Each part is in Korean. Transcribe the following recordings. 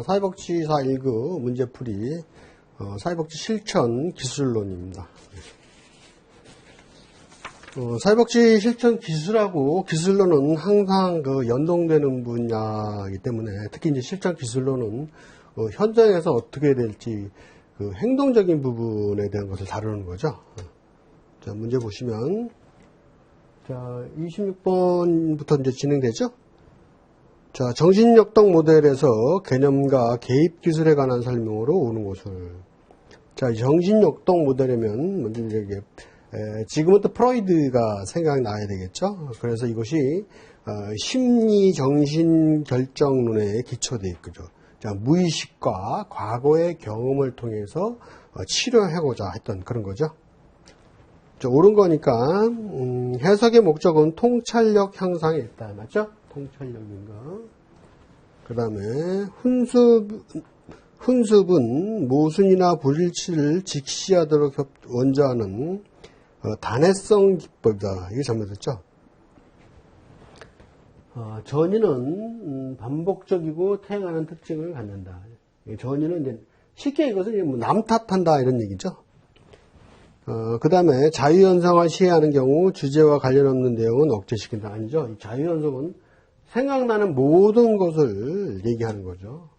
사회복지 4.19 문제풀이 사회복지 실천 기술론입니다. 사회복지 실천 기술하고 기술론은 항상 연동되는 분야이기 때문에 특히 이제 실천 기술론은 현장에서 어떻게 될지 행동적인 부분에 대한 것을 다루는 거죠. 자, 문제 보시면 자 26번부터 이제 진행되죠. 자, 정신역동 모델에서 개념과 개입 기술에 관한 설명으로 오는 것을. 자, 정신역동 모델이면 먼저 이제 지금부터 프로이드가 생각나야 되겠죠. 그래서 이것이 심리 정신 결정론에 기초되어 있죠. 자, 무의식과 과거의 경험을 통해서 치료하고자 했던 그런 거죠. 자, 옳은 거니까 해석의 목적은 통찰력 향상에 있다. 맞죠? 통찰력인가. 그 다음에 훈습은 모순이나 불일치를 직시하도록 원조하는 단해성 기법이다. 이게 잘못됐죠? 전이는 반복적이고 태행하는 특징을 갖는다. 전이는 이제 쉽게 이것은 뭐 남 탓한다 이런 얘기죠. 그 다음에 자유현상화 시해하는 경우 주제와 관련 없는 내용은 억제시킨다. 아니죠. 이 자유현상은 생각나는 모든 것을 얘기하는 거죠.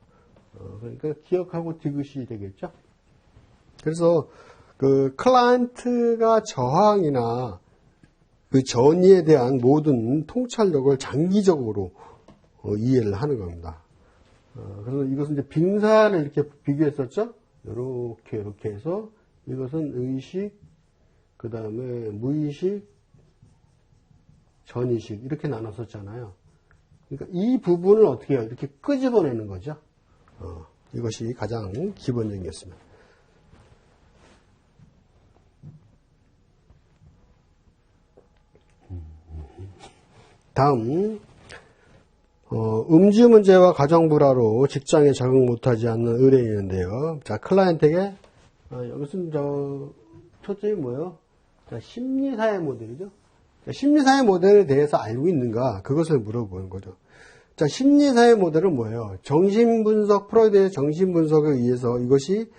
그러니까 기억하고 디귿이 되겠죠. 그래서 클라이언트가 저항이나 전이에 대한 모든 통찰력을 장기적으로 이해를 하는 겁니다. 그래서 이것은 이제 빙사를 이렇게 비교했었죠. 이렇게 해서 이것은 의식, 그 다음에 무의식, 전의식 이렇게 나눴었잖아요. 그러니까 이 부분을 어떻게 해요? 이렇게 끄집어내는 거죠. 이것이 가장 기본적인 것입니다. 다음 음주 문제와 가정 불화로 직장에 적응 못하지 않는 의뢰인인데요. 자, 클라이언트에게 여기서는 초점이 뭐예요? 자, 심리사회 모델이죠. 자, 심리사회 모델에 대해서 알고 있는가? 그것을 물어보는 거죠. 자, 심리사회 모델은 뭐예요? 정신분석, 프로이드의 정신분석에 의해서 이것이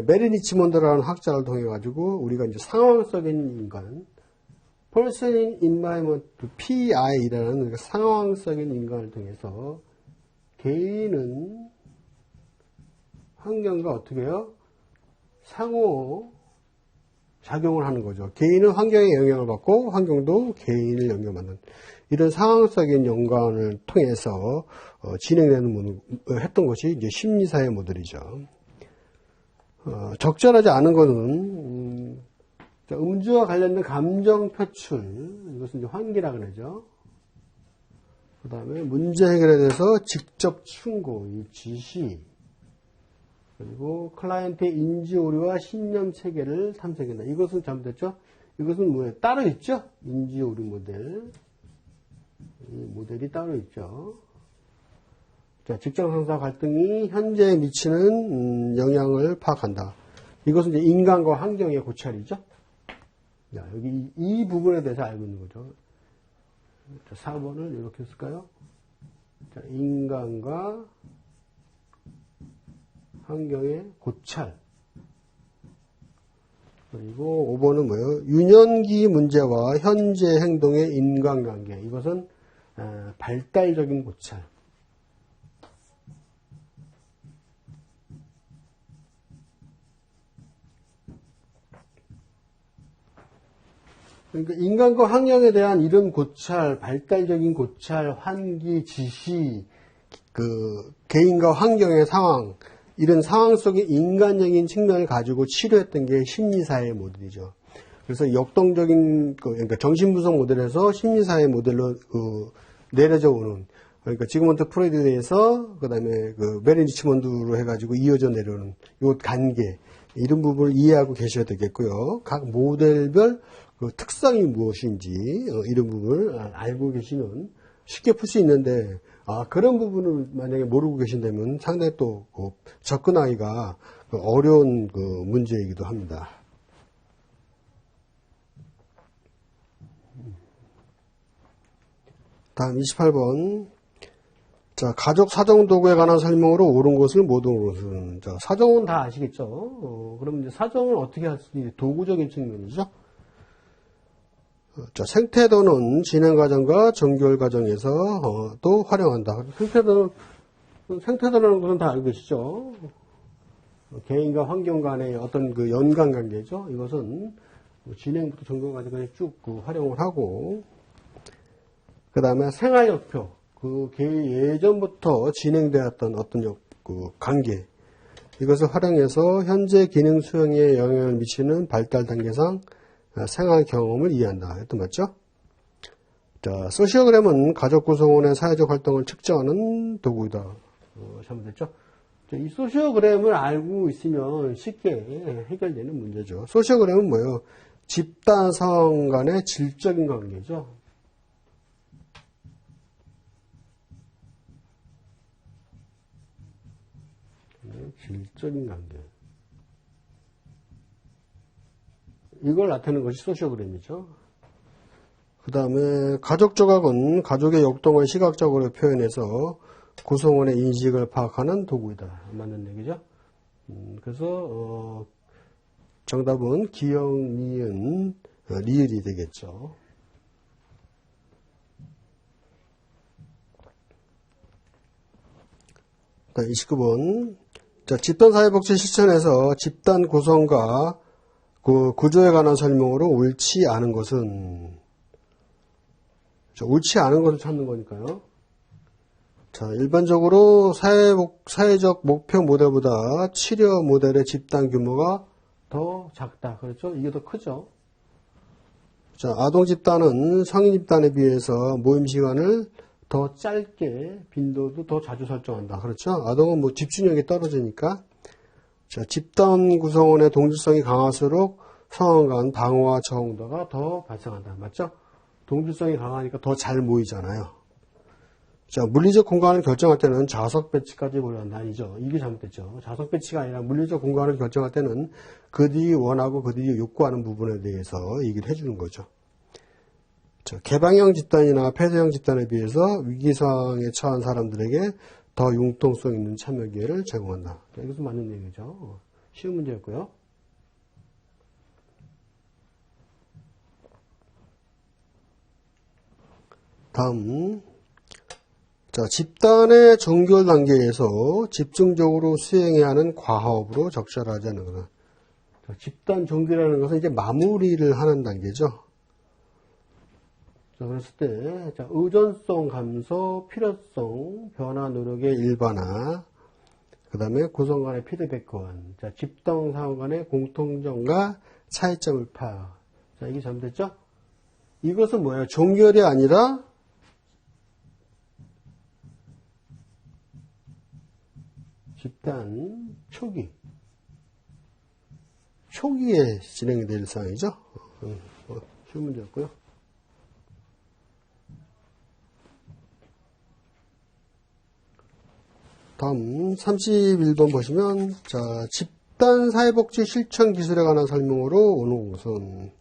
메리 리치몬드라는 학자를 통해 가지고 우리가 이제 상황적인 인간, Person in Environment, PI라는 상황적인 인간을 통해서 개인은 환경과 어떻게 해요? 상호 작용을 하는 거죠. 개인은 환경에 영향을 받고 환경도 개인을 영향받는 이런 상황적인 연관을 통해서 진행되는 했던 것이 이제 심리사회 모델이죠. 적절하지 않은 것은 음주와 관련된 감정 표출, 이것은 이제 환기라 그러죠. 그 다음에 문제 해결에 대해서 직접 충고, 이 지시, 그리고 클라이언트의 인지 오류와 신념 체계를 탐색한다. 이것은 잘못됐죠? 이것은 뭐예요? 따로 있죠? 인지 오류 모델. 이 모델이 따로 있죠. 자, 직장 상사 갈등이 현재에 미치는 영향을 파악한다. 이것은 이제 인간과 환경의 고찰이죠. 자, 여기 이 부분에 대해서 알고 있는 거죠. 자, 4번을 이렇게 쓸까요? 자, 인간과 환경의 고찰. 그리고 5번은 뭐예요? 유년기 문제와 현재 행동의 인간관계. 이것은 발달적인 고찰. 그러니까 인간과 환경에 대한 이런 고찰, 발달적인 고찰, 환기, 지시, 개인과 환경의 상황, 이런 상황 속의 인간적인 측면을 가지고 치료했던 게 심리사회 모델이죠. 그래서 역동적인, 그러니까 정신분석 모델에서 심리사회 모델로 내려져 오는, 그러니까 지그먼트 프로이드에 대해서, 그 다음에 메리 리치몬드로 해가지고 이어져 내려오는 요 관계, 이런 부분을 이해하고 계셔야 되겠고요. 각 모델별 특성이 무엇인지, 이런 부분을 알고 계시면 쉽게 풀 수 있는데, 그런 부분을 만약에 모르고 계신다면 상당히 또 접근하기가 어려운 문제이기도 합니다. 다음 28번. 자, 가족 사정 도구에 관한 설명으로 옳은 것을 못 옳은 것은. 자, 사정은 다 아시겠죠? 그럼 이제 사정을 어떻게 할 수 있는 도구적인 측면이죠? 자, 생태도는 진행 과정과 정결 과정에서 또 활용한다. 생태도라는 것은 다 알고 계시죠? 개인과 환경 간의 어떤 그 연관 관계죠. 이것은 진행부터 정결 과정까지 쭉 활용을 하고, 그 다음에 생활역표. 그 예전부터 진행되었던 어떤 그 관계. 이것을 활용해서 현재 기능 수행에 영향을 미치는 발달 단계상 생활 경험을 이해한다. 이것도 맞죠? 자, 소시오그램은 가족 구성원의 사회적 활동을 측정하는 도구이다. 잘못됐죠? 이 소시오그램을 알고 있으면 쉽게 해결되는 문제죠. 소시오그램은 뭐예요? 집단 상황 간의 질적인 관계죠. 질적인 관계. 이걸 나타내는 것이 소시오그램이죠. 그 다음에 가족 조각은 가족의 역동을 시각적으로 표현해서 구성원의 인식을 파악하는 도구이다. 맞는 얘기죠. 그래서 정답은 기역, 니은, 리을이 되겠죠. 29번. 자, 집단사회복지 실천에서 집단 구성과 그 구조에 관한 설명으로 옳지 않은 것은, 자, 옳지 않은 것을 찾는 거니까요. 자, 일반적으로 사회적 목표 모델보다 치료 모델의 집단 규모가 더 작다. 그렇죠? 이게 더 크죠? 자, 아동 집단은 성인 집단에 비해서 모임 시간을 더 짧게, 빈도도 더 자주 설정한다. 그렇죠? 아동은 뭐 집중력이 떨어지니까. 자, 집단 구성원의 동질성이 강할수록 상황 간 방어와 저항도가 더 발생한다. 맞죠? 동질성이 강하니까 더 잘 모이잖아요. 자, 물리적 공간을 결정할 때는 좌석 배치까지 고려한다. 아니죠. 이게 잘못됐죠. 좌석 배치가 아니라 물리적 공간을 결정할 때는 그들이 원하고 그들이 욕구하는 부분에 대해서 얘기를 해주는 거죠. 자, 개방형 집단이나 폐쇄형 집단에 비해서 위기상황에 처한 사람들에게 더 융통성 있는 참여 기회를 제공한다. 이것은 맞는 얘기죠. 쉬운 문제였고요. 다음. 자, 집단의 정결 단계에서 집중적으로 수행해야 하는 과업으로 적절하지 않은 것은. 집단 정결이라는 것은 이제 마무리를 하는 단계죠. 자, 그랬을 때, 자, 의존성 감소, 필요성, 변화 노력의 일반화, 그 다음에 구성 간의 피드백 교환, 자, 집단 상황 간의 공통점과 차이점을 파악. 자, 이게 잘못됐죠? 이것은 뭐예요? 종결이 아니라 집단 초기에 진행이 될 상황이죠. 쉬운 문제였고요. 다음 31번 보시면, 자, 집단 사회복지 실천 기술에 관한 설명으로 오는 것은,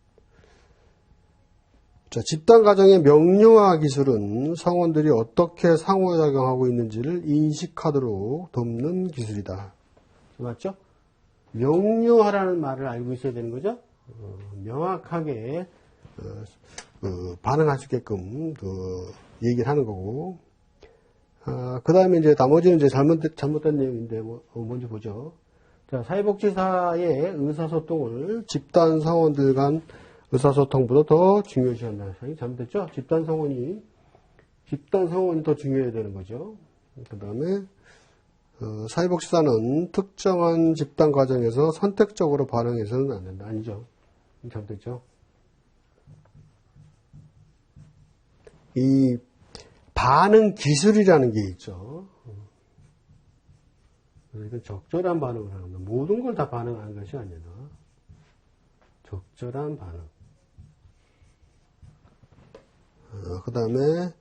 자, 집단 가정의 명료화 기술은 성원들이 어떻게 상호작용하고 있는지를 인식하도록 돕는 기술이다. 맞죠? 명료하라는 말을 알고 있어야 되는 거죠. 명확하게 반응할 수 있게끔 얘기를 하는 거고. 그 다음에 이제 나머지는 이제 잘못된 내용인데 먼저 보죠. 자, 사회복지사의 의사소통을 집단 성원들 간 의사소통보다 더 중요시한다. 잘못됐죠? 집단 성원이 더 중요해야 되는 거죠. 그 다음에 사회복지사는 특정한 집단 과정에서 선택적으로 반응해서는 안 된다. 아니죠. 잘못됐죠? 이 반응 기술이라는 게 있죠. 이건 적절한 반응을 하는 거다. 모든 걸 다 반응하는 것이 아니라 적절한 반응. 그 다음에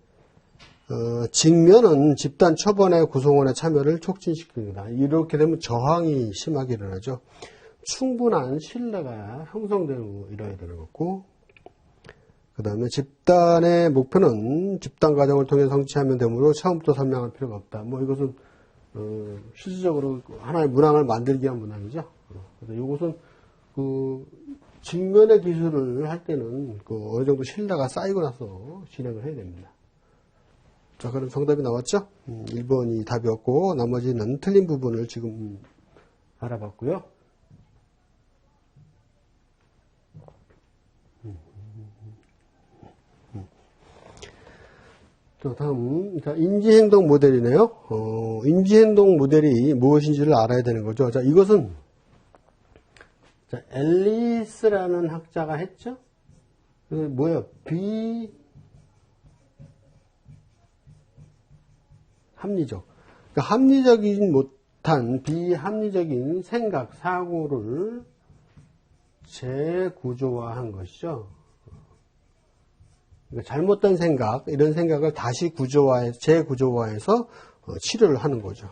직면은 집단 초반의 구성원의 참여를 촉진시킵니다. 이렇게 되면 저항이 심하게 일어나죠. 충분한 신뢰가 형성되고 이뤄야 되는 거고, 그 다음에 집단의 목표는 집단 과정을 통해 성취하면 되므로 처음부터 설명할 필요가 없다. 뭐 이것은 실질적으로 하나의 문항을 만들기 위한 문항이죠. 그래서 이것은 그 직면의 기술을 할 때는 그 어느 정도 신뢰가 쌓이고 나서 진행을 해야 됩니다. 자, 그럼 정답이 나왔죠? 1번이 답이었고 나머지는 틀린 부분을 지금 알아봤고요. 자, 다음 인지행동 모델이네요. 인지행동 모델이 무엇인지를 알아야 되는 거죠. 자, 이것은 앨리스라는 학자가 했죠. 그래서 뭐예요? 비합리적. 그러니까 합리적이지 못한 비합리적인 생각, 사고를 재구조화한 것이죠. 그러니까 잘못된 생각, 이런 생각을 다시 재구조화해서 치료를 하는 거죠.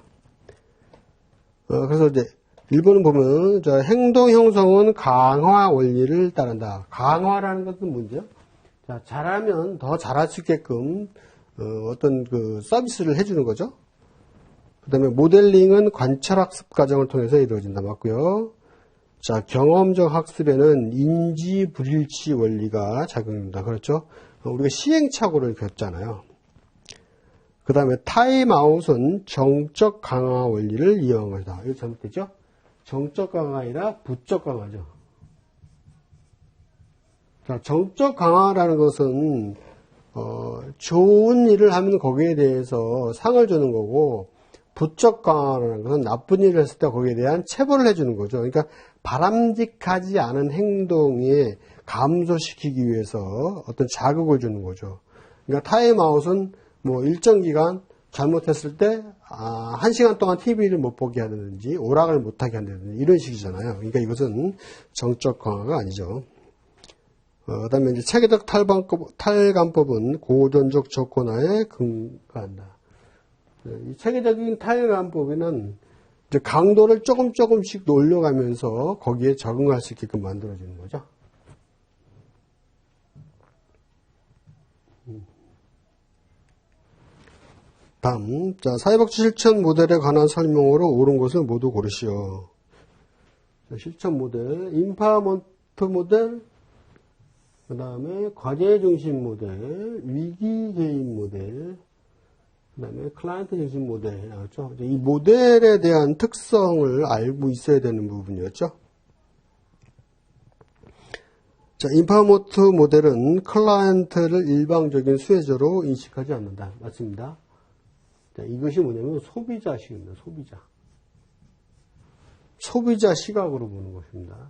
그래서 이제 1번은 보면 행동 형성은 강화 원리를 따른다. 강화라는 것은 뭐죠? 자, 잘하면 더 잘할 수 있게끔 어떤 그 서비스를 해주는 거죠. 그 다음에 모델링은 관찰학습 과정을 통해서 이루어진다. 맞고요. 자, 경험적 학습에는 인지 불일치 원리가 작용합니다. 그렇죠? 우리가 시행착오를 겪잖아요. 그 다음에 타임아웃은 정적 강화 원리를 이용한 것이다. 이거 잘못됐죠? 정적 강화가 아니라 부적 강화죠. 자, 정적 강화라는 것은 좋은 일을 하면 거기에 대해서 상을 주는 거고, 부적 강화라는 것은 나쁜 일을 했을 때 거기에 대한 체벌을 해주는 거죠. 그러니까 바람직하지 않은 행동에 감소시키기 위해서 어떤 자극을 주는 거죠. 그러니까 타임아웃은 뭐 일정 기간 잘못했을 때 1시간 동안 TV를 못 보게 하든지 오락을 못하게 한다든지 이런 식이잖아요. 그러니까 이것은 정적 강화가 아니죠. 그 다음에 이제 체계적 탈감법은 고전적 조건하에 근거한다. 이 체계적인 탈감법에는 이제 강도를 조금씩 올려가면서 거기에 적응할 수 있게끔 만들어지는 거죠. 다음, 자, 사회복지 실천 모델에 관한 설명으로 옳은 것을 모두 고르시오. 자, 실천 모델, 인파먼트 모델, 그 다음에 과제 중심 모델, 위기 개입 모델, 그 다음에 클라이언트 중심 모델 나왔죠. 이 모델에 대한 특성을 알고 있어야 되는 부분이었죠. 자, 인파먼트 모델은 클라이언트를 일방적인 수혜자로 인식하지 않는다. 맞습니다. 자, 이것이 뭐냐면 소비자식입니다. 소비자 시각으로 보는 것입니다.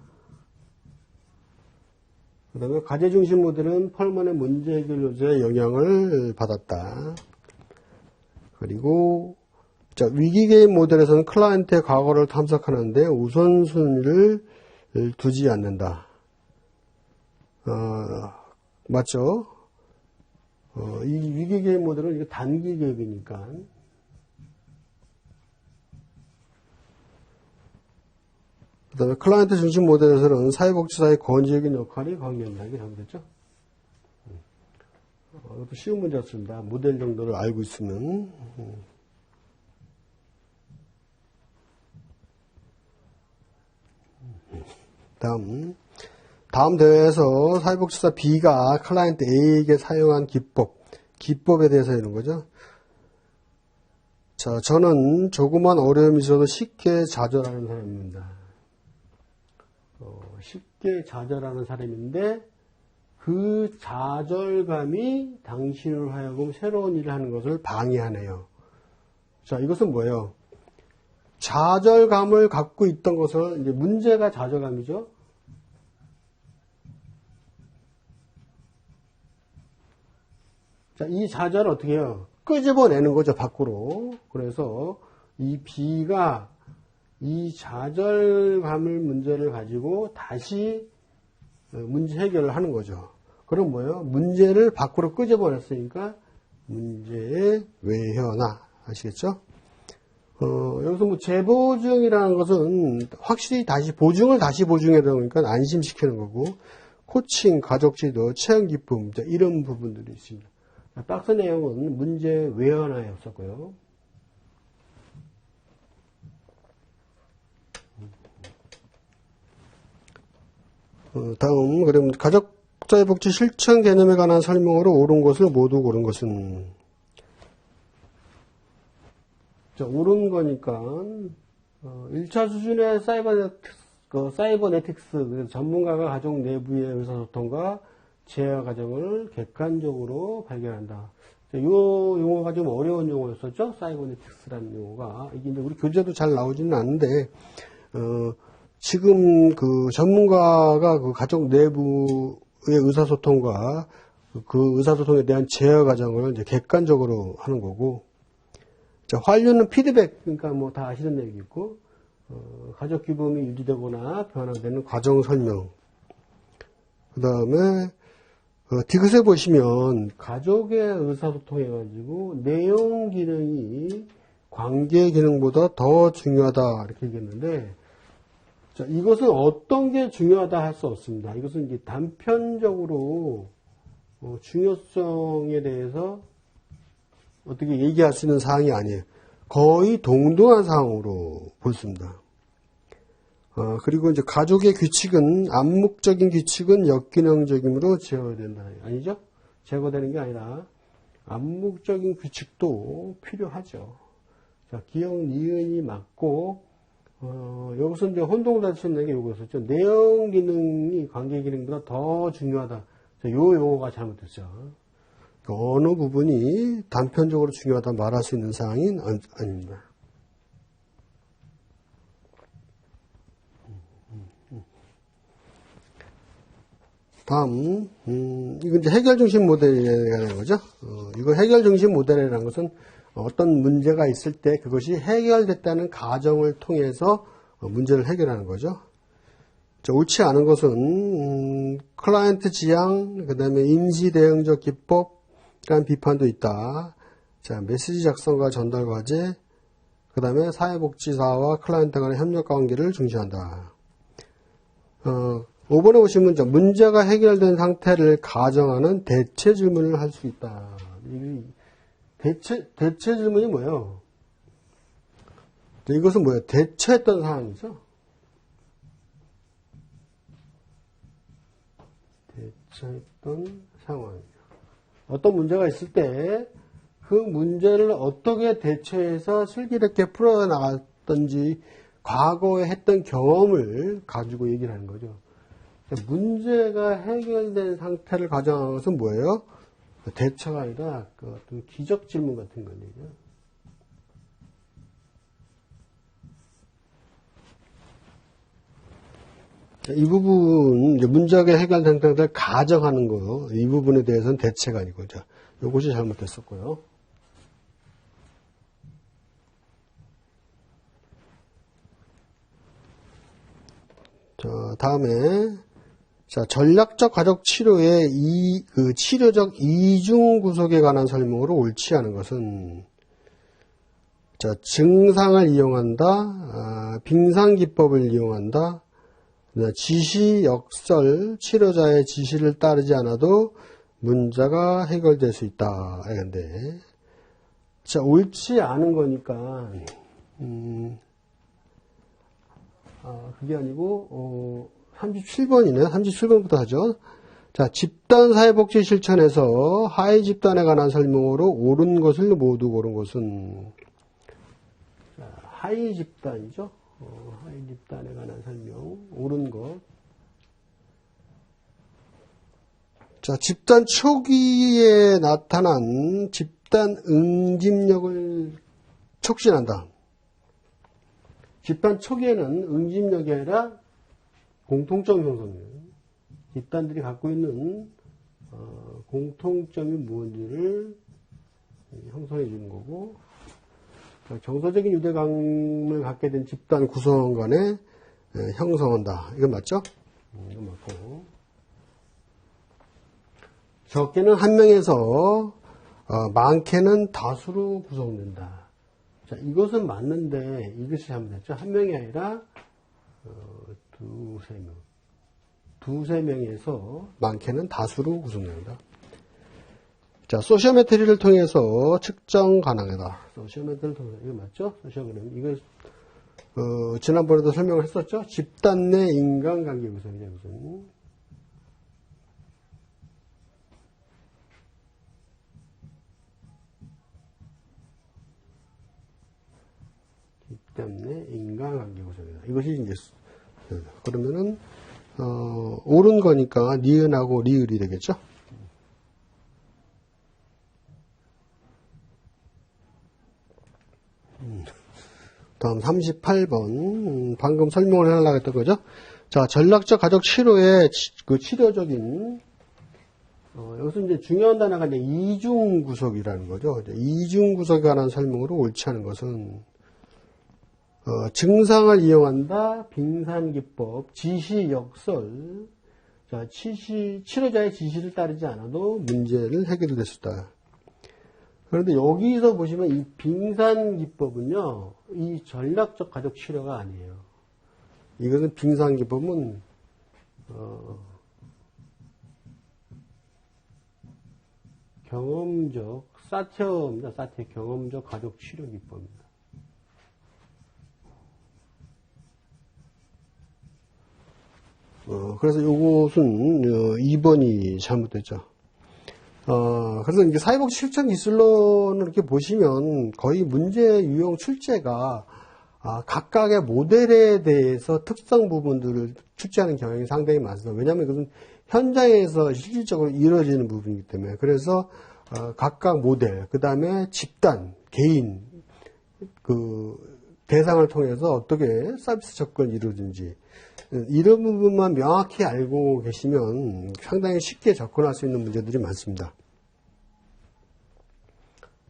그 다음에 과제중심 모델은 펄먼의 문제 해결 요소에 영향을 받았다. 그리고 자, 위기개입 모델에서는 클라이언트의 과거를 탐색하는데 우선순위를 두지 않는다. 맞죠? 이 위기개입 모델은 이게 단기 개입이니까. 그 다음에 클라이언트 중심 모델에서는 사회복지사의 건지적인 역할이 강조된다. 이게 잘못됐죠? 이것도 쉬운 문제였습니다. 모델 정도를 알고 있으면. 다음 대회에서 사회복지사 B가 클라이언트 A에게 사용한 기법에 대해서 이런 거죠. 자, 저는 조그만 어려움이 있어도 쉽게 좌절하는 사람입니다. 쉽게 좌절하는 사람인데 그 좌절감이 당신을 하여금 새로운 일을 하는 것을 방해하네요. 자, 이것은 뭐예요? 좌절감을 갖고 있던 것을 이제 문제가 좌절감이죠. 자, 이 좌절을 어떻게 해요? 끄집어내는 거죠, 밖으로. 그래서 이 B가 이 좌절감을 문제를 가지고 다시 문제 해결을 하는 거죠. 그럼 뭐예요? 문제를 밖으로 끄집어냈으니까 문제의 외현화. 아시겠죠? 여기서 뭐 재보증이라는 것은 확실히 보증을 다시 보증해야 되니까 안심시키는 거고, 코칭, 가족 지도, 체험 기쁨, 이런 부분들이 있습니다. 박스 내용은 문제 외연하에 없었고요. 다음, 그럼 가족자의 복지 실천 개념에 관한 설명으로 옳은 것을 모두 고른 것은, 자, 옳은 거니까 1차 수준의 사이버네틱스, 전문가가 가족 내부의 의사소통과 재해 과정을 객관적으로 발견한다. 이 용어가 좀 어려운 용어였었죠? 사이버네틱스라는 용어가. 이게 이제 우리 교재도 잘 나오지는 않는데, 지금 그 전문가가 그 가족 내부의 의사소통과 그 의사소통에 대한 재해 과정을 이제 객관적으로 하는 거고, 자, 환류는 피드백, 그러니까 뭐 다 아시는 얘기고, 가족 기쁨이 유지되거나 변화되는 과정 설명. 그 다음에, 디귿에 보시면, 가족의 의사소통해가지고, 내용 기능이 관계 기능보다 더 중요하다, 이렇게 얘기했는데, 자, 이것은 어떤 게 중요하다 할 수 없습니다. 이것은 이제 단편적으로, 중요성에 대해서 어떻게 얘기할 수 있는 사항이 아니에요. 거의 동등한 사항으로 볼 수 있습니다. 그리고 이제 가족의 규칙은, 암묵적인 규칙은 역기능적이므로 제어해야 된다. 아니죠? 제거되는 게 아니라, 암묵적인 규칙도 필요하죠. 자, 기억, 니은이 맞고, 여기서 이제 혼동다치는 게 요거였었죠. 내용 기능이 관계 기능보다 더 중요하다. 자, 요 용어가 잘못됐죠. 어느 부분이 단편적으로 중요하다 말할 수 있는 사항은 아닙니다. 다음, 이건 이제 해결 중심 모델이라는 거죠. 이거 해결 중심 모델이라는 것은 어떤 문제가 있을 때 그것이 해결됐다는 가정을 통해서 문제를 해결하는 거죠. 자, 옳지 않은 것은, 클라이언트 지향, 그 다음에 임시 대응적 기법, 이라는 비판도 있다. 자, 메시지 작성과 전달 과제, 그 다음에 사회복지사와 클라이언트 간의 협력 관계를 중시한다. 5번에 보시면 문제가 해결된 상태를 가정하는 대체 질문을 할 수 있다. 대체 질문이 뭐예요? 이것은 뭐예요? 대처했던 상황이죠? 대처했던 상황이죠. 어떤 문제가 있을 때 그 문제를 어떻게 대처해서 슬기롭게 풀어나갔던지 과거에 했던 경험을 가지고 얘기를 하는 거죠. 문제가 해결된 상태를 가정하는 것은 뭐예요? 대처가 아니라 그 어떤 기적 질문 같은 거죠. 이 부분, 문제가 해결된 상태를 가정하는 거, 이 부분에 대해서는 대체가 아니고, 이것이 잘못됐었고요. 자, 다음에, 자, 전략적 가족 치료의 그 치료적 이중 구속에 관한 설명으로 옳지 않은 것은, 자, 증상을 이용한다, 빙상 기법을 이용한다, 지시, 역설, 치료자의 지시를 따르지 않아도 문제가 해결될 수 있다. 이건데, 자, 옳지 않은 거니까, 그게 아니고, 37번이네. 37번부터 하죠. 자, 집단 사회복지 실천에서 하위 집단에 관한 설명으로 옳은 것을 모두 고른 것은, 자, 하위 집단이죠. 하위 집단에 관한 설명, 옳은 것. 자, 집단 초기에 나타난 집단 응집력을 촉진한다. 집단 초기에는 응집력이 아니라 공통점 형성이에요. 집단들이 갖고 있는 공통점이 무엇인지를 형성해 주는 거고, 정서적인 유대감을 갖게 된 집단 구성 간에 형성한다. 이건 맞죠? 이건 맞고. 적게는 한 명에서 많게는 다수로 구성된다. 자, 이것은 맞는데 이것이 잘못됐죠. 한 명이 아니라 두세 명. 두세 명에서 많게는 다수로 구성됩니다. 자, 소시오메트리를 통해서 측정 가능하다. 소시오메트리를 통해서, 이거 맞죠? 소시오그램. 이거, 지난번에도 설명을 했었죠? 집단 내 인간관계 구성이죠, 무슨. 집단 내 인간관계 구성이다. 이것이 이제, 그러면은, 옳은 거니까 니은하고 리을이 되겠죠? 다음 38번. 방금 설명을 하려고 했던 거죠? 자, 전략적 가족 치료의 그 치료적인, 여기서 이제 중요한 단어가 이제 이중구속이라는 거죠. 이중구속에 관한 설명으로 옳지 않은 것은, 증상을 이용한다, 빙산기법, 지시, 역설. 자, 치료자의 지시를 따르지 않아도 문제를 해결될 수 있다. 그런데 여기서 보시면 이 빙산기법은요, 이 전략적 가족 치료가 아니에요. 이것은 빙산기법은, 경험적, 사티어입니다. 사티어, 경험적 가족 치료 기법입니다. 그래서 요것은 2번이 잘못됐죠. 그래서 이제 사회복지 실천 기술론을 이렇게 보시면 거의 문제 유형 출제가 각각의 모델에 대해서 특성 부분들을 출제하는 경향이 상당히 많습니다. 왜냐하면 그것은 현장에서 실질적으로 이루어지는 부분이기 때문에. 그래서 각각 모델, 그 다음에 집단, 개인, 그 대상을 통해서 어떻게 서비스 접근이 이루어지는지 이런 부분만 명확히 알고 계시면 상당히 쉽게 접근할 수 있는 문제들이 많습니다.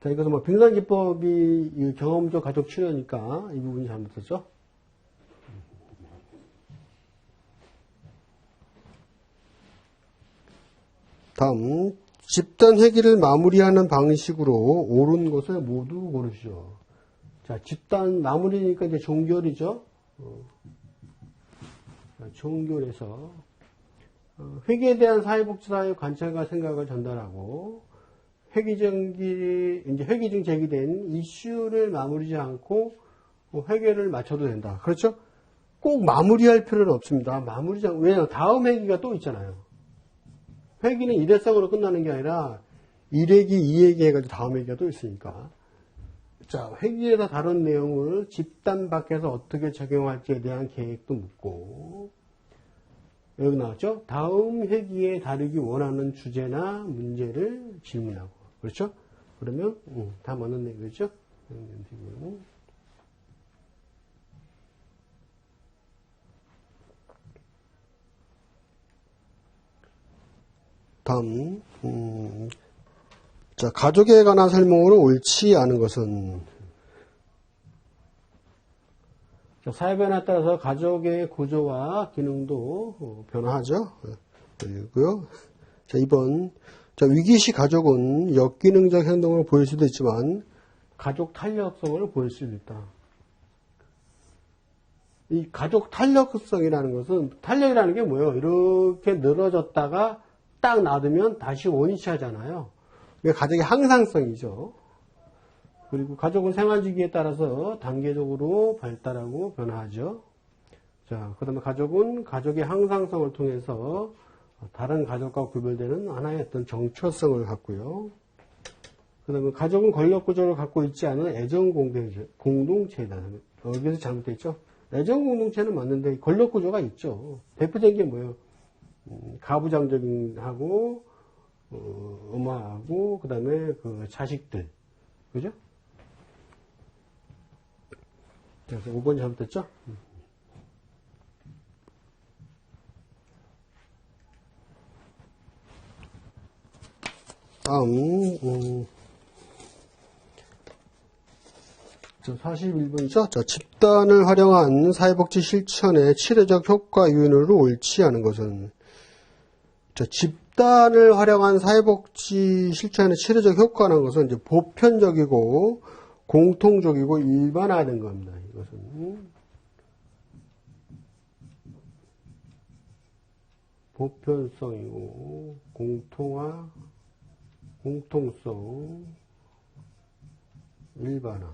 자, 이것은 뭐 빙산기법이 경험적 가족 치료니까 이 부분이 잘못됐죠. 다음, 집단 회기를 마무리하는 방식으로 옳은 것을 모두 고르시오. 자, 집단 마무리니까 이제 종결이죠. 종결에서 회계에 대한 사회복지사의 관찰과 생각을 전달하고 회계 중 제기된 이슈를 마무리하지 않고 회계를 마쳐도 된다. 그렇죠? 꼭 마무리할 필요는 없습니다. 왜냐하면 다음 회기가 또 있잖아요. 회기는 일회성으로 끝나는 게 아니라 1회기, 2회기 해가지고 다음 회기가 또 있으니까. 자, 회기에서 다룬 내용을 집단 밖에서 어떻게 적용할지에 대한 계획도 묻고, 여기 나왔죠? 다음 회기에 다루기 원하는 주제나 문제를 질문하고. 그렇죠? 그러면, 다 맞는 내용이죠? 다음, 자, 가족에 관한 설명으로 옳지 않은 것은, 사회 변화에 따라서 가족의 구조와 기능도 변화하죠. 그리고요. 자, 2번. 자, 위기시 가족은 역기능적 행동을 보일 수도 있지만, 가족 탄력성을 보일 수도 있다. 이 가족 탄력성이라는 것은, 탄력이라는 게 뭐예요? 이렇게 늘어졌다가 딱 놔두면 다시 원위치 하잖아요. 이게 가족의 항상성이죠. 그리고 가족은 생활주기에 따라서 단계적으로 발달하고 변화하죠. 자, 그 다음에 가족은 가족의 항상성을 통해서 다른 가족과 구별되는 하나의 어떤 정체성을 갖고요. 그 다음에 가족은 권력구조를 갖고 있지 않은 애정공동체다. 여기서 잘못되어 있죠. 애정공동체는 맞는데 권력구조가 있죠. 대표적인 게 뭐예요? 가부장적인하고 엄마하고 그 다음에 그 자식들. 그죠? 그래서 5번이 잘못됐죠? 다음, 41번이죠? 자, 집단을 활용한 사회복지 실천의 치료적 효과 요인으로 옳지 않은 것은, 자, 집단을 활용한 사회복지 실천의 치료적 효과라는 것은 이제 보편적이고 공통적이고 일반화된 겁니다. 이것은. 보편성이고, 공통성, 일반화.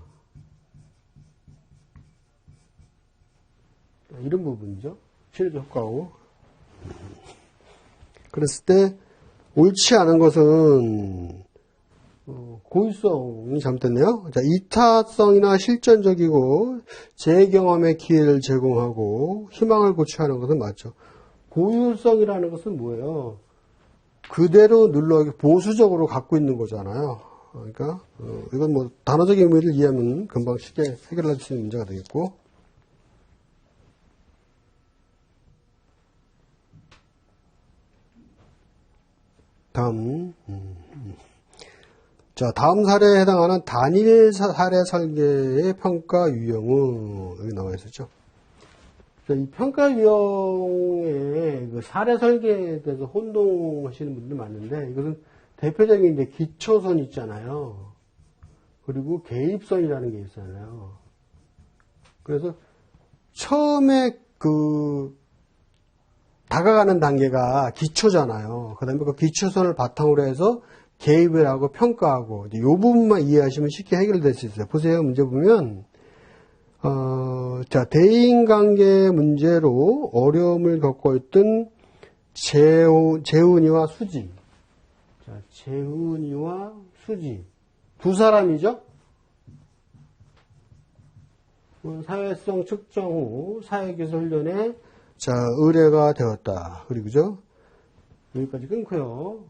이런 부분이죠. 친해적 효과고. 그랬을 때, 옳지 않은 것은, 고유성이 잘못됐네요. 자, 이타성이나 실전적이고, 재경험의 기회를 제공하고, 희망을 고취하는 것은 맞죠. 고유성이라는 것은 뭐예요? 그대로 보수적으로 갖고 있는 거잖아요. 그러니까, 이건 뭐, 단어적인 의미를 이해하면 금방 쉽게 해결할 수 있는 문제가 되겠고. 다음, 자, 다음 사례에 해당하는 단일 사례 설계의 평가 유형은 여기 나와 있었죠. 자, 이 평가 유형의 그 사례 설계에 대해서 혼동하시는 분들 많은데, 이것은 대표적인 이제 기초선 있잖아요. 그리고 개입선이라는 게 있잖아요. 그래서 처음에 다가가는 단계가 기초잖아요. 그 다음에 그 기초선을 바탕으로 해서 개입을 하고 평가하고, 이제 요 부분만 이해하시면 쉽게 해결될 수 있어요. 보세요. 문제 보면, 자, 대인관계 문제로 어려움을 겪고 있던 재훈이와 수지. 자, 재훈이와 수지. 두 사람이죠? 사회성 측정 후 사회기술 훈련에 자, 의뢰가 되었다. 그리고죠? 여기까지 끊고요.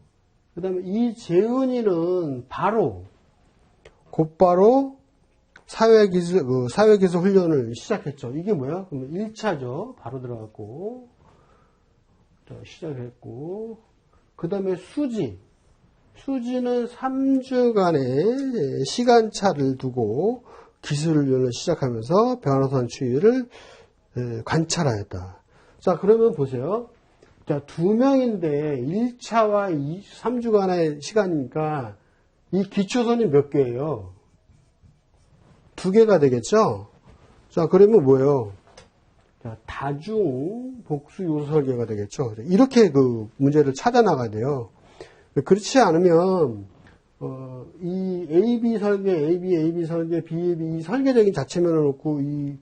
그 다음에 이 재은이는 곧바로 사회기술 훈련을 시작했죠. 이게 뭐야? 그러면 1차죠. 바로 들어갔고, 시작했고, 그 다음에 수지는 3주간의 시간차를 두고 기술 훈련을 시작하면서 변화선 추이를 관찰하였다. 자, 그러면 보세요. 자, 2명인데 1차와 3주간의 시간이니까 이 기초선이 몇 개예요? 2개가 되겠죠? 자, 그러면 뭐예요? 자, 다중 복수 요소 설계가 되겠죠? 이렇게 그 문제를 찾아나가야 돼요. 그렇지 않으면 이 AB 설계, AB 설계, BAB 이 설계적인 자체면을 놓고 이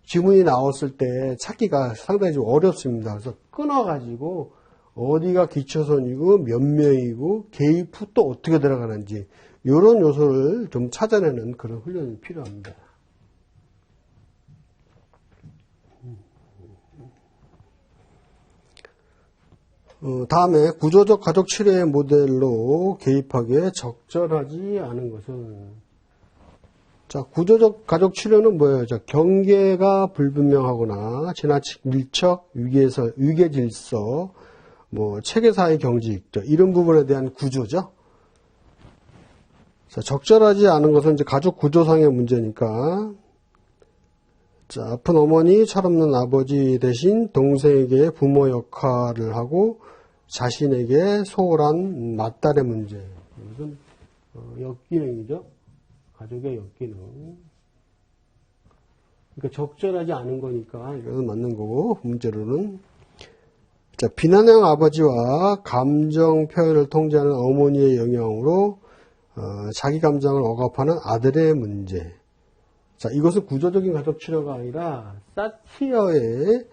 지문이 나왔을 때 찾기가 상당히 좀 어렵습니다. 그래서 끊어가지고 어디가 기초선이고 몇 명이고 개입 후 또 어떻게 들어가는지 이런 요소를 좀 찾아내는 그런 훈련이 필요합니다. 다음에 구조적 가족 치료의 모델로 개입하기에 적절하지 않은 것은 자, 구조적 가족 치료는 뭐예요? 자, 경계가 불분명하거나 지나치게 밀착, 위계 질서, 뭐 체계사의 경직 이런 부분에 대한 구조죠. 자, 적절하지 않은 것은 이제 가족 구조상의 문제니까. 자, 아픈 어머니, 철없는 아버지 대신 동생에게 부모 역할을 하고 자신에게 소홀한 맏딸의 문제. 이것은 역기능이죠. 가족의 역기능. 그러니까 적절하지 않은 거니까 이것은 맞는 거고, 문제로는. 자, 비난형 아버지와 감정 표현을 통제하는 어머니의 영향으로 자기 감정을 억압하는 아들의 문제. 자, 이것은 구조적인 가족 치료가 아니라 사티어의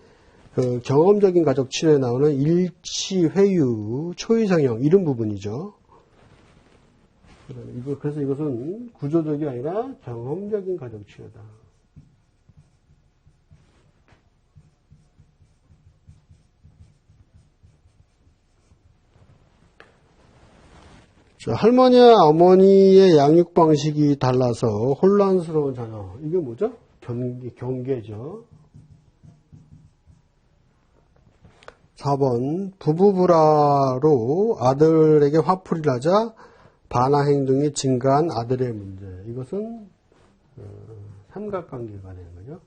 그 경험적인 가족 치료에 나오는 일치, 회유, 초의성형 이런 부분이죠. 그래서 이것은 구조적이 아니라 경험적인 가족 치료다. 자, 할머니와 어머니의 양육 방식이 달라서 혼란스러운 자녀. 이게 뭐죠? 경계죠. 4번 부부불화로 아들에게 화풀이를 하자 반항 행동이 증가한 아들의 문제. 이것은 삼각관계가 되는 거죠.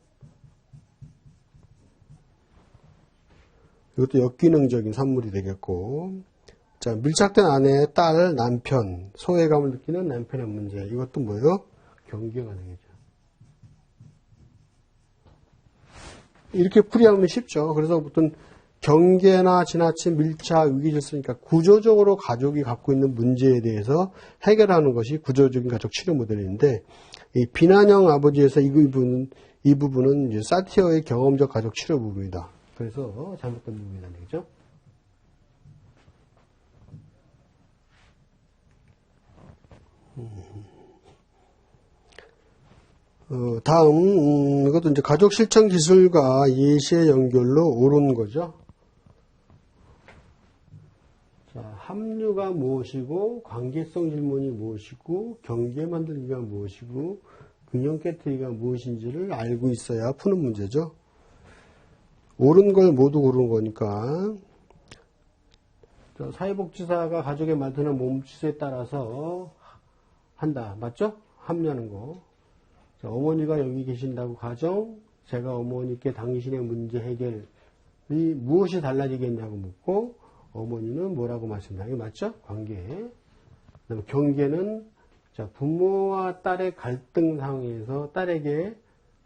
이것도 역기능적인 산물이 되겠고, 자, 밀착된 아내, 딸, 남편, 소외감을 느끼는 남편의 문제. 이것도 뭐예요? 경계가 되겠죠. 이렇게 풀이하면 쉽죠. 그래서 보통 경계나 지나친 밀착, 위기질서니까 구조적으로 가족이 갖고 있는 문제에 대해서 해결하는 것이 구조적인 가족 치료 모델인데, 이 비난형 아버지에서 이 부분은 이제 사티어의 경험적 가족 치료 부분이다. 그래서 잘못된 부분이라는 얘기죠. 다음, 이것도 이제 가족 실천 기술과 예시의 연결로 옳은 거죠. 자, 합류가 무엇이고, 관계성 질문이 무엇이고, 경계 만들기가 무엇이고, 균형 깨뜨리기가 무엇인지를 알고 있어야 푸는 문제죠. 옳은 걸 모두 고르는 거니까. 자, 사회복지사가 가족의 말투나 몸짓에 따라서 한다. 맞죠? 합류하는 거. 자, 어머니가 여기 계신다고 가정, 제가 어머니께 당신의 문제 해결이 무엇이 달라지겠냐고 묻고, 어머니는 뭐라고 말씀한다. 이거 맞죠? 관계. 그다음에 경계는, 자, 부모와 딸의 갈등 상황에서 딸에게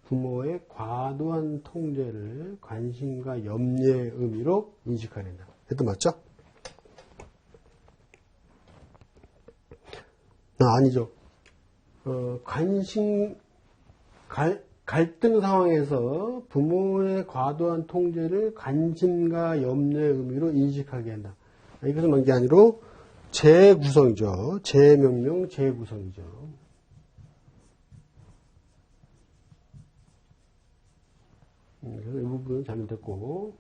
부모의 과도한 통제를 관심과 염려의 의미로 인식해야 된다. 이것도 맞죠? 아니죠. 갈등 상황에서 부모의 과도한 통제를 관심과 염려의 의미로 인식하게 한다. 이것은 뭔 게 아니로 재구성이죠. 재명령, 재구성이죠. 그래서 이 부분은 잘못됐고,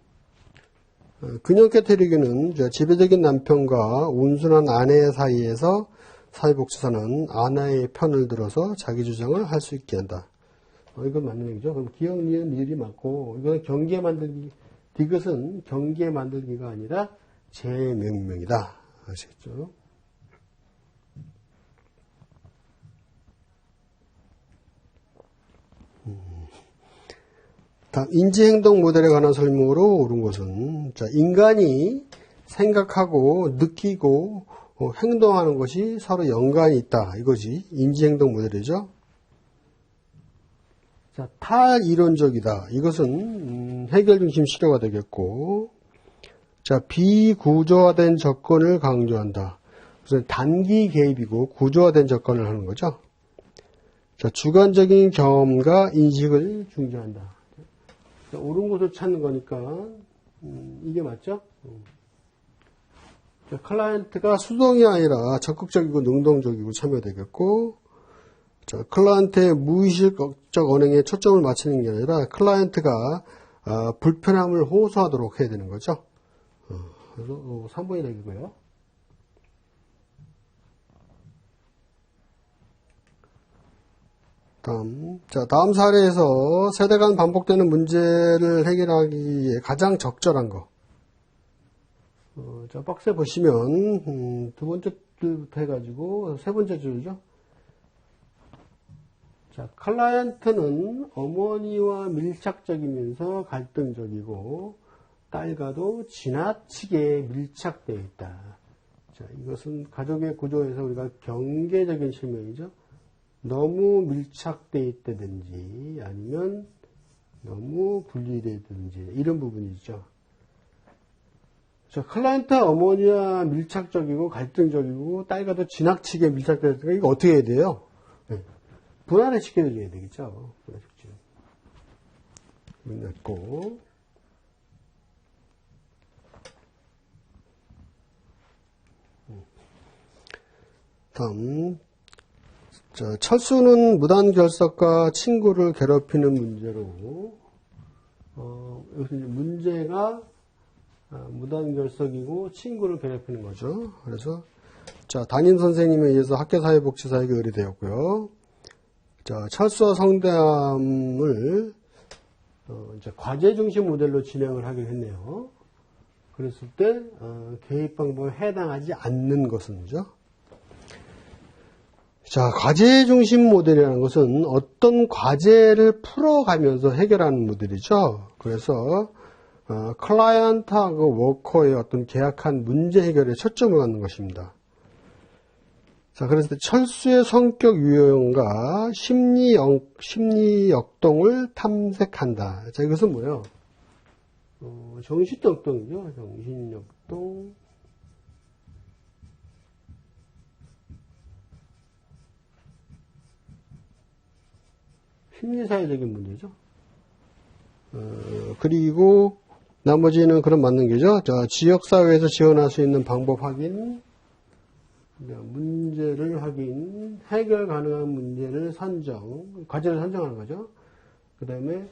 균형 깨뜨리기는 지배적인 남편과 온순한 아내 사이에서 사회복지사는 아내의 편을 들어서 자기 주장을 할 수 있게 한다. 이건 맞는 얘기죠. 그럼 기억, 니은, 일이 맞고, 이건 경계 만들기, 이것은 경계 만들기가 아니라 재명명이다. 아시겠죠? 다음, 인지행동 모델에 관한 설명으로 옳은 것은, 자, 인간이 생각하고 느끼고 행동하는 것이 서로 연관이 있다. 이거지. 인지행동 모델이죠. 자, 탈이론적이다. 이것은 해결 중심 치료가 되겠고, 자, 비구조화된 접근을 강조한다. 그래서 단기 개입이고 구조화된 접근을 하는 거죠. 자, 주관적인 경험과 인식을 중시한다. 자, 옳은 곳을 찾는 거니까 이게 맞죠? 자, 클라이언트가 수동이 아니라 적극적이고 능동적이고 참여되겠고, 자, 클라이언트의 무의식적 언행에 초점을 맞추는 게 아니라 클라이언트가 불편함을 호소하도록 해야 되는 거죠. 그래서 3번이 되고요. 다음 사례에서 세대 간 반복되는 문제를 해결하기에 가장 적절한 거. 자, 박스에 보시면 두 번째 줄부터 해가지고 세 번째 줄이죠. 자, 클라이언트는 어머니와 밀착적이면서 갈등적이고 딸과도 지나치게 밀착되어 있다. 자, 이것은 가족의 구조에서 우리가 경계적인 실명이죠. 너무 밀착되어 있다든지 아니면 너무 분리되어 있다든지 이런 부분이죠. 자, 클라이언트 어머니와 밀착적이고 갈등적이고 딸과도 지나치게 밀착되어 있다. 이거 어떻게 해야 돼요? 네. 분할을 시켜줘야 되겠죠. 분할시키죠. 맞고. 다음. 자, 철수는 무단결석과 친구를 괴롭히는 문제로, 여기서 이제 문제가 무단결석이고 친구를 괴롭히는 거죠. 그래서, 자, 담임 선생님에 의해서 학교사회복지사에게 의뢰되었고요. 자, 철수와 성대함을, 이제 과제 중심 모델로 진행을 하기로 했네요. 그랬을 때, 개입 방법에 해당하지 않는 것은죠. 자, 과제 중심 모델이라는 것은 어떤 과제를 풀어가면서 해결하는 모델이죠. 그래서 클라이언트하고 워커의 어떤 계약한 문제 해결에 초점을 갖는 것입니다. 자, 그래서 철수의 성격 유형과 심리 역동을 탐색한다. 자, 이것은 뭐예요? 정신역동이죠. 정신역동. 심리사회적인 문제죠. 그리고 나머지는 그런 맞는 게죠. 자, 지역사회에서 지원할 수 있는 방법 확인, 문제를 확인, 해결 가능한 문제를 선정, 과제를 선정하는 거죠. 그 다음에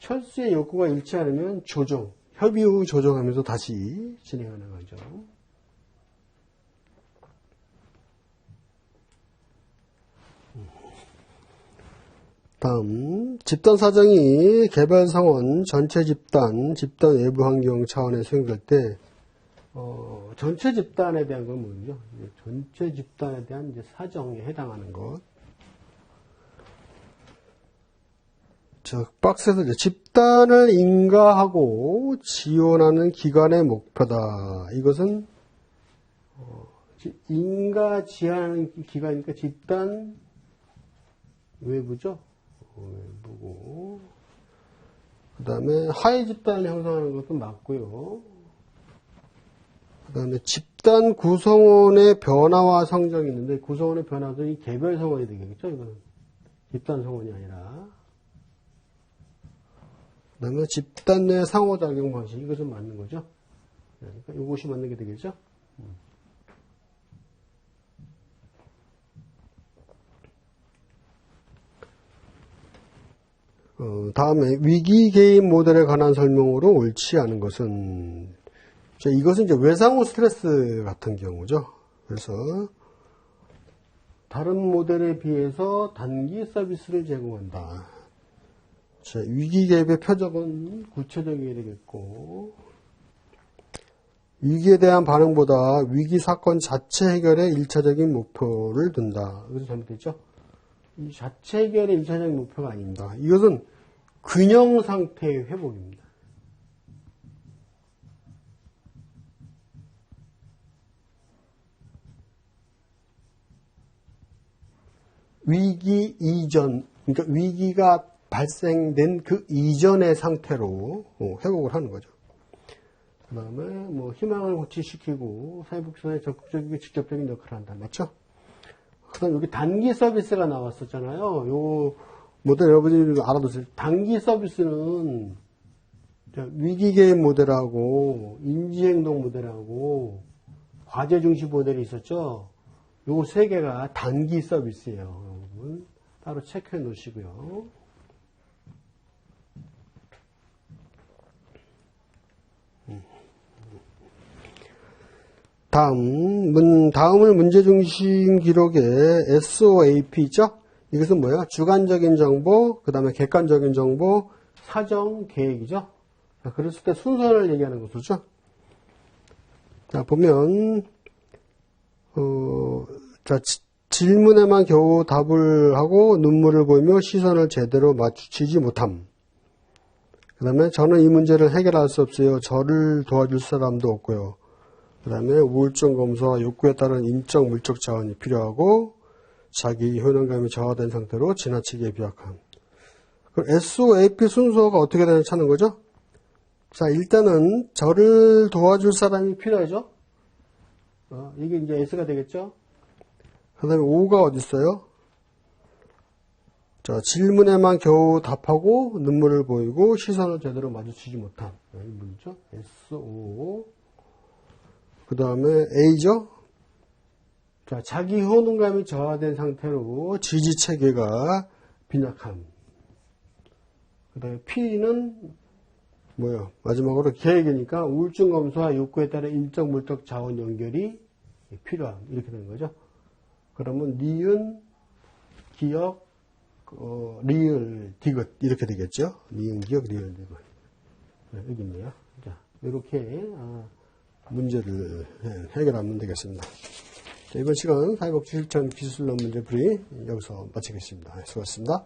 철수의 욕구가 일치 않으면 조정, 협의 후 조정하면서 다시 진행하는 거죠. 다음, 집단 사정이 개발 상원, 전체 집단, 집단 외부 환경 차원에 수행될 때, 전체 집단에 대한 건 뭐죠? 전체 집단에 대한 이제 사정에 해당하는 것. 박스에서 이제 집단을 인가하고 지원하는 기관의 목표다. 이것은, 인가 지원하는 기관이니까 집단 외부죠? 외부고. 그 다음에 하위 집단을 형성하는 것도 맞고요. 그 다음에 집단 구성원의 변화와 성정이 있는데, 구성원의 변화도 이 개별 성원이 되겠죠? 이거는. 집단 성원이 아니라. 그 다음에 집단 내 상호작용 방식. 이것은 맞는 거죠? 그러니까 이것이 맞는 게 되겠죠? 다음에 위기 개입 모델에 관한 설명으로 옳지 않은 것은, 자, 이것은 이제 외상후 스트레스 같은 경우죠. 그래서 다른 모델에 비해서 단기 서비스를 제공한다. 자, 위기 개입의 표적은 구체적이어야 되겠고, 위기에 대한 반응보다 위기 사건 자체 해결에 1차적인 목표를 둔다. 이것은 잘못됐죠? 이 자체 해결의 1차적인 목표가 아닙니다. 이것은 균형 상태의 회복입니다. 위기 이전, 그러니까 위기가 발생된 그 이전의 상태로 회복을 하는 거죠. 그 다음에 뭐 희망을 고취시키고 사회복지사에 적극적이고 직접적인 역할을 한다. 맞죠? 그 다음 여기 단기 서비스가 나왔었잖아요. 요 모델 여러분들이 알아두세요. 단기 서비스는 위기 개입 모델하고 인지행동 모델하고 과제 중심 모델이 있었죠. 요 세 개가 단기 서비스예요. 여러분 따로 체크해 놓으시고요. 다음을 문제중심 기록의 SOAP죠? 이것은 뭐예요? 주관적인 정보, 그 다음에 객관적인 정보, 사정, 계획이죠? 자, 그랬을 때 순서를 얘기하는 것이죠. 자, 보면, 자, 질문에만 겨우 답을 하고 눈물을 보이며 시선을 제대로 맞추지 못함. 그 다음에 저는 이 문제를 해결할 수 없어요. 저를 도와줄 사람도 없고요. 그 다음에 우울증 검사와 욕구에 따른 인적, 물적 자원이 필요하고 자기 효능감이 저하된 상태로 지나치게 비약함. SOAP 순서가 어떻게 되는지 찾는 거죠? 자, 일단은 저를 도와줄 사람이 필요하죠? 이게 이제 S가 되겠죠? 그 다음에 O가 어디 있어요? 자, 질문에만 겨우 답하고 눈물을 보이고 시선을 제대로 마주치지 못함. 이 문제죠? SO. 그 다음에 A죠? 자, 자기 효능감이 저하된 상태로 지지체계가 빈약함. 그 다음에 P는 뭐요? 마지막으로 계획이니까 우울증 검사와 욕구에 따른 인적, 물적 자원 연결이 필요함. 이렇게 되는 거죠. 그러면 니은, 기억, 리을, 디귿 이렇게 되겠죠. 니은, 기억, 리을, 디귿. 네, 여기 있네요. 자, 이렇게 문제를 해결하면 되겠습니다. 자, 이번 시간 사회복지 실천 기술론 문제풀이 여기서 마치겠습니다. 수고하셨습니다.